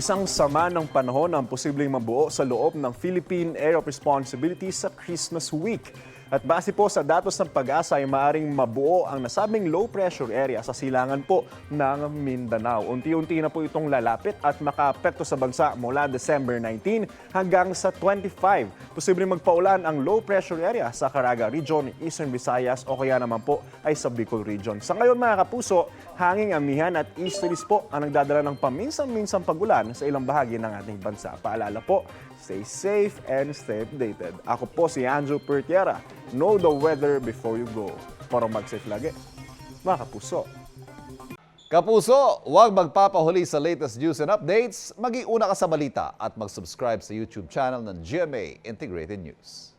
Isang sama ng panahon ang posibleng mabuo sa loob ng Philippine Area of Responsibility sa Christmas Week. At base po sa datos ng Pag-asa ay maaaring mabuo ang nasabing low pressure area sa silangan po ng Mindanao. Unti-unti na po itong lalapit at makaapekto sa bansa mula December 19 hanggang sa 25. Posibleng magpaulan ang low pressure area sa Caraga Region, Eastern Visayas o kaya naman po ay sa Bicol Region. Sa ngayon mga kapuso, hanging amihan at easterlies po ang nagdadala ng paminsan-minsang pagulan sa ilang bahagi ng ating bansa. Paalala po, stay safe and stay updated. Ako po si Andrew Pertiera. Know the weather before you go. Para mag-safe lagi, mga kapuso. Kapuso, huwag magpapahuli sa latest news and updates. Mag-iuna ka sa balita at mag-subscribe sa YouTube channel ng GMA Integrated News.